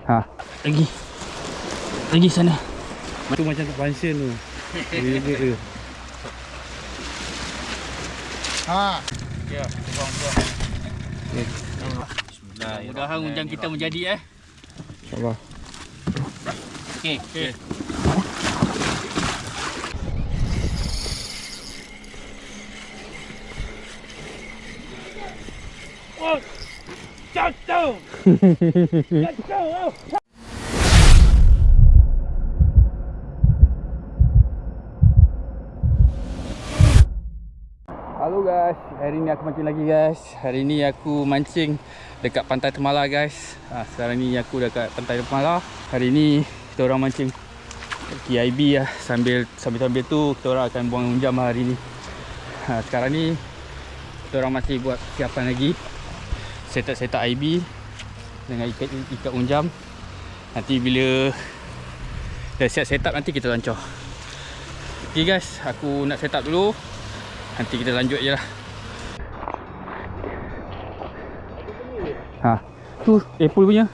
Ha. Lagi sana. Itu macam function tu. Dia tu. Ha. Ya, buang. Okey. Bismillah. Mudah-mudahan unjang kita menjadi InsyaAllah. Okey. Oh, jatuh. Halo guys, hari ni aku mancing lagi guys. Hari ni aku mancing dekat Pantai Temala guys. Sekarang ni aku dekat Pantai Temala. Hari ni kita orang mancing KIB lah. Sambil tu kita orang akan buang unjam hari ni. Sekarang ni kita orang masih buat siapan lagi. Set up IB dengan ikat unjam. Nanti bila dah siap set up nanti kita lancor. Okay guys, aku nak set up dulu. Nanti kita lanjut je lah. Ha, tu Apple punya.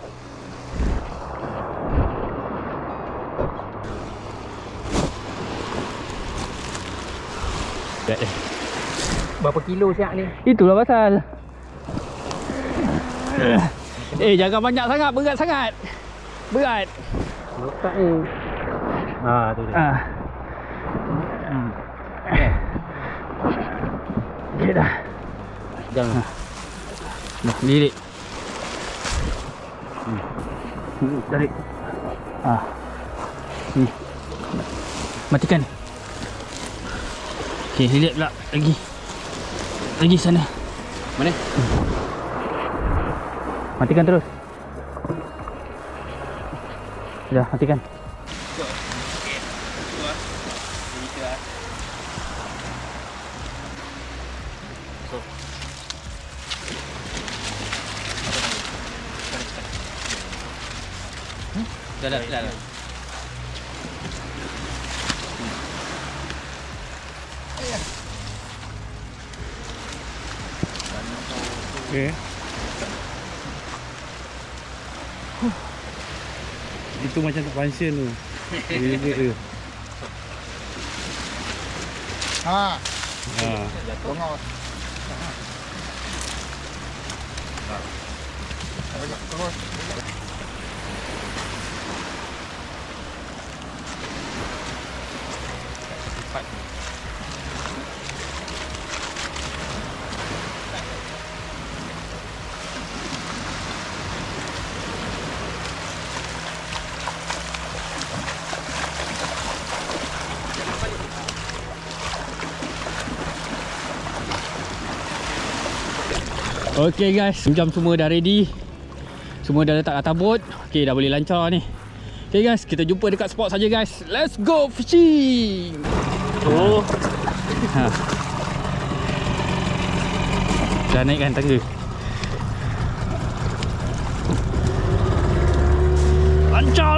Berapa kilo siap ni? Itulah pasal. Jangan banyak sangat, berat sangat. Berat. Letak ni. Tu dia. Okay dah. Jangan. Lirik. Tarik. Ni. Matikan. Okay, lirik pula. Lagi sana. Mana? Matikan terus. Dah, matikan. Dah. Okey. Itu macam function tu. Dia tu. Ha. Ha. Tengok. Terus. Okay guys, jam semua dah ready. Semua dah letak atas boat. Okay, dah boleh lancar ni. Okay guys, kita jumpa dekat spot saja guys. Let's go fishing. Dah naikkan tangga. Lancar.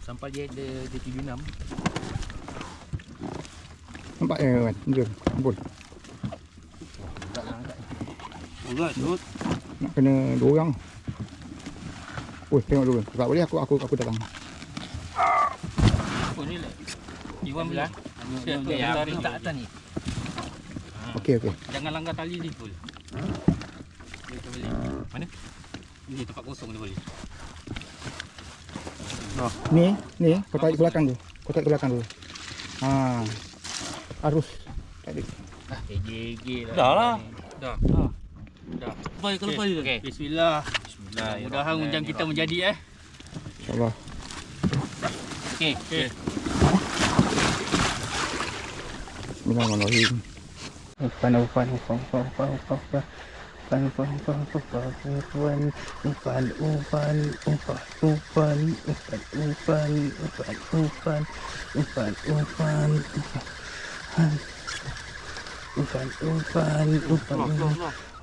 Sampai dia 76. Nampak kan? Dia. Bol. Urut. Nak kena 2 orang. Tengok dulu. Tak boleh aku datang. Oh ni lah. Iwan belah. Ya, tarik tak atas ni. Okey. Jangan langgar tali ni pun. Kita boleh. Mana? Ni tempat kosong dia boleh. Ni kau tarik ke belakang tu. Dulu. Ha. Arus. Tarik. Gigi lah. Dah lah. Dah. Lepas je. Okay. Bismillah. Mudah-mudahan unjang kita menjadi InsyaAllah. Okey. Bismillahirrahmanirrahim. Ufan.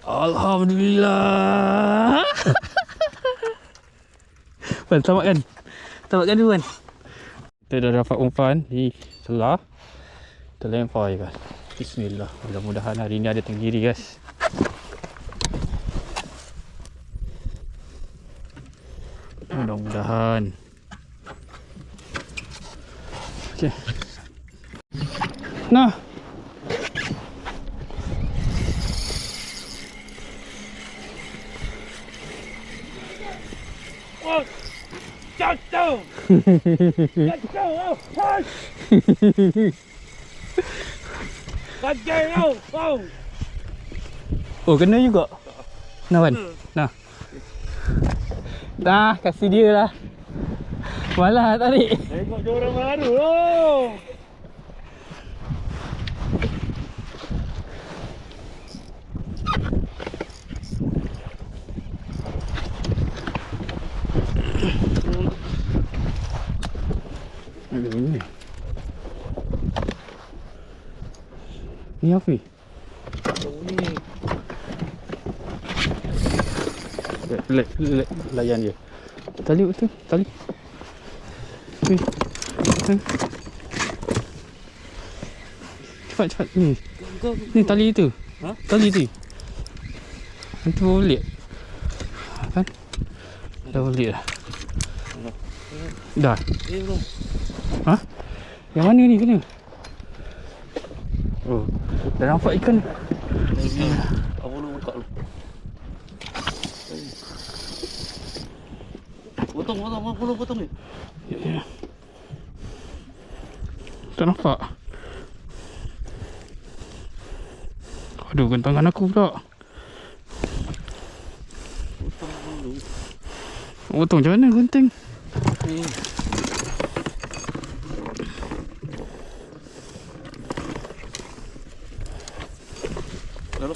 Alhamdulillah. Wan, selamatkan. Selamatkan dulu, Wan. Kita dah dapat umpan di selah. Kita lempar je, guys. Bismillah. Mudah-mudahan hari ni ada tenggiri, guys. Mudah-mudahan. Okey. Nah. Oh, kena juga. Nah, Wan. Nah. Dah, kasih dia lah. Malah tarik. Tengok dia orang baru oh. Ada ini. Ni apa? Layan dia. Tali betul, tali. Cepat. Ni. Ni tali tu. Ha? Tali tu. Itu boleh. Kan? Dah boleh dah. Dah. Belum. Ha? Yang mana ni kena? Oh, dah nampak ikan. Apa lu buka lu? Potong ni. Ya. Tak nampak. Aduh, gantangan aku pula. Potong macam mana gunting?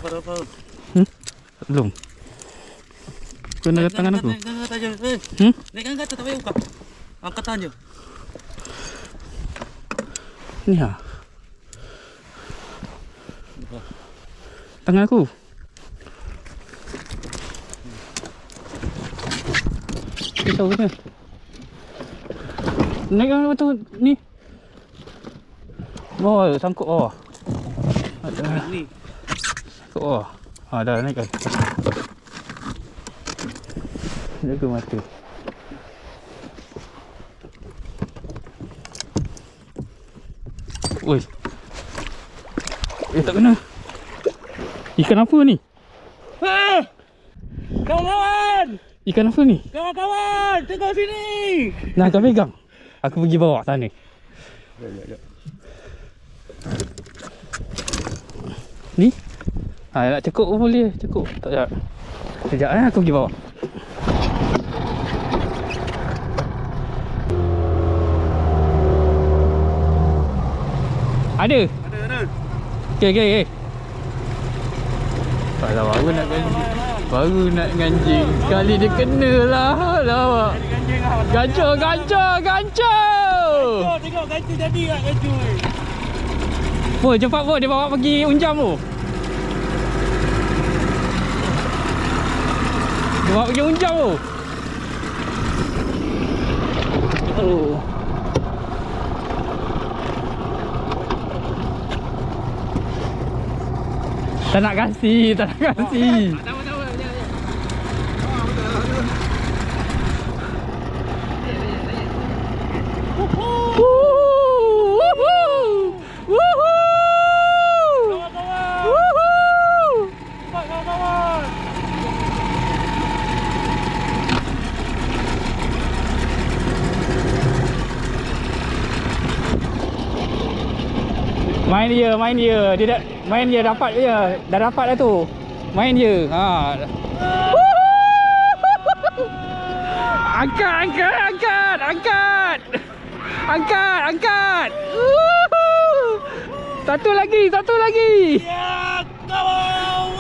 Dapat. Belum. Kena kat tangan aku. Naik angkat aja. Naik angkat tak payah buka. Angkat aja. Ni ha. Tangan aku. Kita tahu kena. Naik kan betul ni. Bawah, sangkut bawah. Ni. Sangkut bawah. Ha, dah naik kan. Jaga mata. Oi. Tak kena. Ikan apa ni? Ha! Kawan! Ikan apa ni? Kawan! Tengok sini! Nah, kau pegang. Aku pergi bawa sana. Ya. Ni? Ha, nak cekuk pun boleh. Cekuk. Tak jap. Sekejap aku pergi bawa. Ada? Ada. Okey. Alah, baru nak ganjing. Sekali dia kena lah. Lawak. Gancur. Tengok gancur jadi kat gancur. Oh, cepat pun dia bawa pergi unjam tu. Dia bawa pergi unjam tu. Oh. Tak nak kasih. Tahu. Main dia. Dia dah main dia dapat dia. Dah dapat dah tu. Main dia. Ha. Angkat. Satu lagi. Ya, kawan.